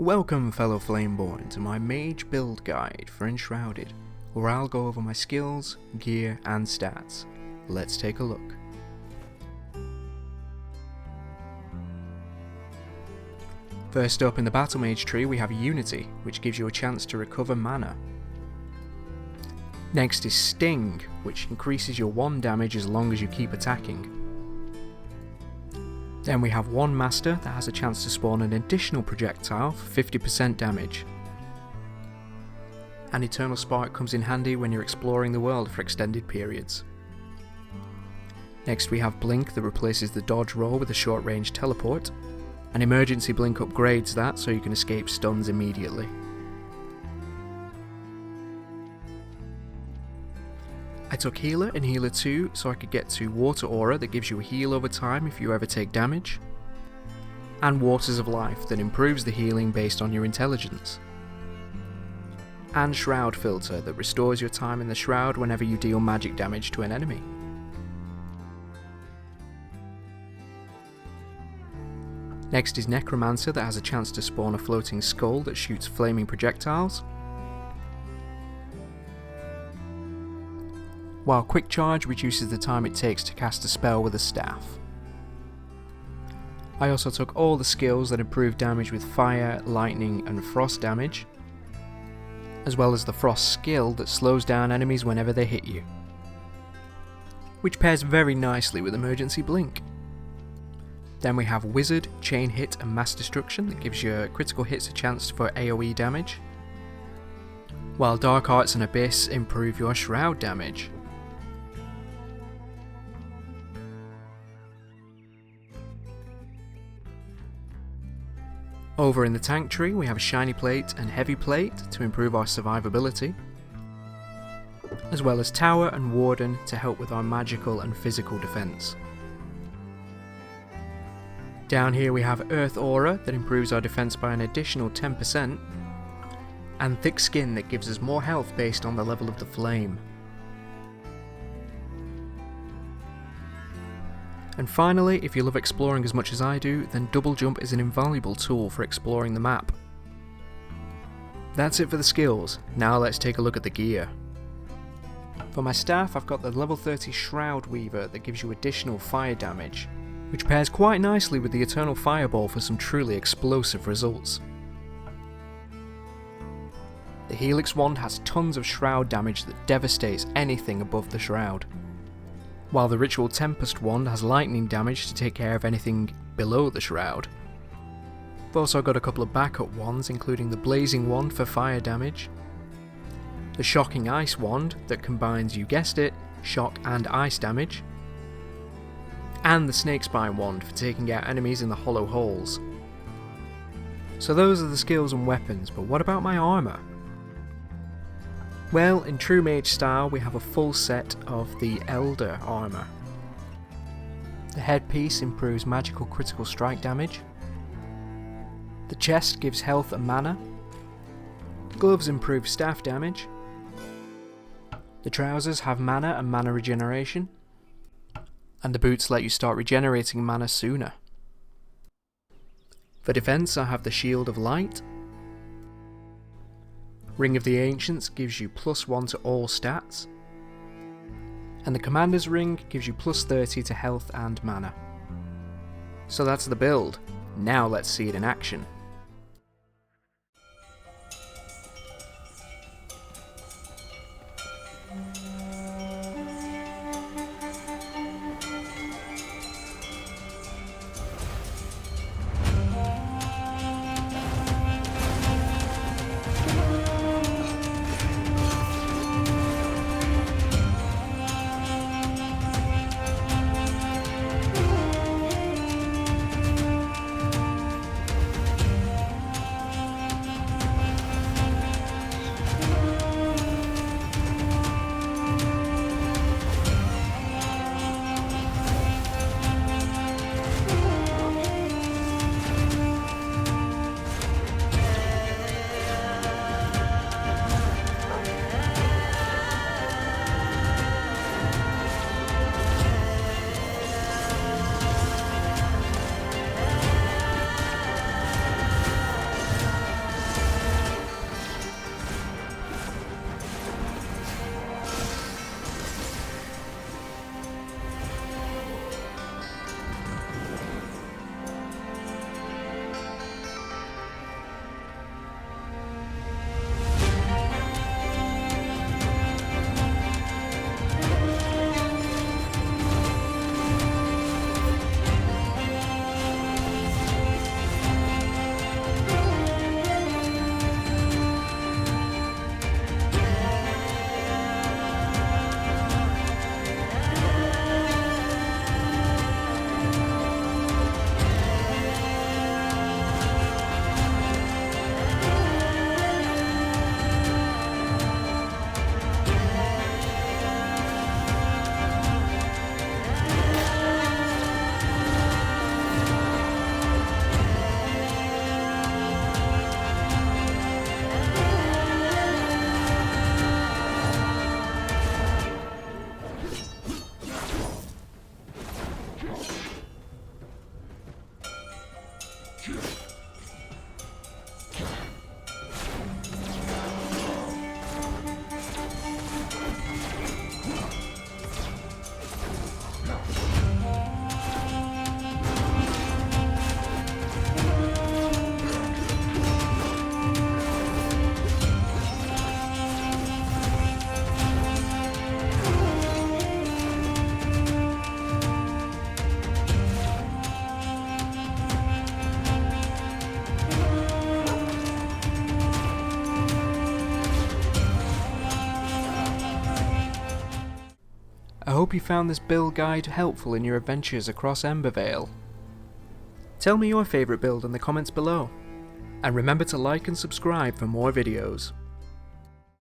Welcome fellow Flameborn to my Mage build guide for Enshrouded, where I'll go over my skills, gear and stats. Let's take a look. First up in the Battle Mage tree we have Unity, which gives you a chance to recover mana. Next is Sting, which increases your 1 damage as long as you keep attacking. Then we have one Master that has a chance to spawn an additional projectile for 50% damage. And Eternal Spark comes in handy when you're exploring the world for extended periods. Next we have Blink that replaces the dodge roll with a short range teleport. An emergency blink upgrades that so you can escape stuns immediately. I took Healer and Healer 2 so I could get to Water Aura that gives you a heal over time if you ever take damage, and Waters of Life that improves the healing based on your intelligence, and Shroud Filter that restores your time in the Shroud whenever you deal magic damage to an enemy. Next is Necromancer that has a chance to spawn a floating skull that shoots flaming projectiles, while Quick Charge reduces the time it takes to cast a spell with a staff. I also took all the skills that improve damage with fire, lightning and frost damage, as well as the frost skill that slows down enemies whenever they hit you, which pairs very nicely with emergency blink. Then we have Wizard, Chain Hit and Mass Destruction that gives your critical hits a chance for AoE damage, while Dark Arts and Abyss improve your Shroud damage. Over in the tank tree we have Shiny Plate and Heavy Plate to improve our survivability, as well as Tower and Warden to help with our magical and physical defense. Down here we have Earth Aura that improves our defense by an additional 10%, and Thick Skin that gives us more health based on the level of the flame. And finally, if you love exploring as much as I do, then Double Jump is an invaluable tool for exploring the map. That's it for the skills, now let's take a look at the gear. For my staff I've got the level 30 Shroud Weaver that gives you additional fire damage, which pairs quite nicely with the Eternal Fireball for some truly explosive results. The Helix Wand has tons of Shroud damage that devastates anything above the Shroud, while the Ritual Tempest Wand has lightning damage to take care of anything below the Shroud. I've also got a couple of backup wands, including the Blazing Wand for fire damage, the Shocking Ice Wand that combines, you guessed it, shock and ice damage, and the Snakespine Wand for taking out enemies in the hollow holes. So those are the skills and weapons, but what about my armour? Well, in true mage style we have a full set of the Elder armour. The headpiece improves magical critical strike damage, the chest gives health and mana, the gloves improve staff damage, the trousers have mana and mana regeneration, and the boots let you start regenerating mana sooner. For defense I have the Shield of Light. Ring of the Ancients gives you +1 to all stats, and the Commander's Ring gives you +30 to health and mana. So that's the build, now let's see it in action. hope you found this build guide helpful in your adventures across Embervale. Tell me your favourite build in the comments below, and remember to like and subscribe for more videos.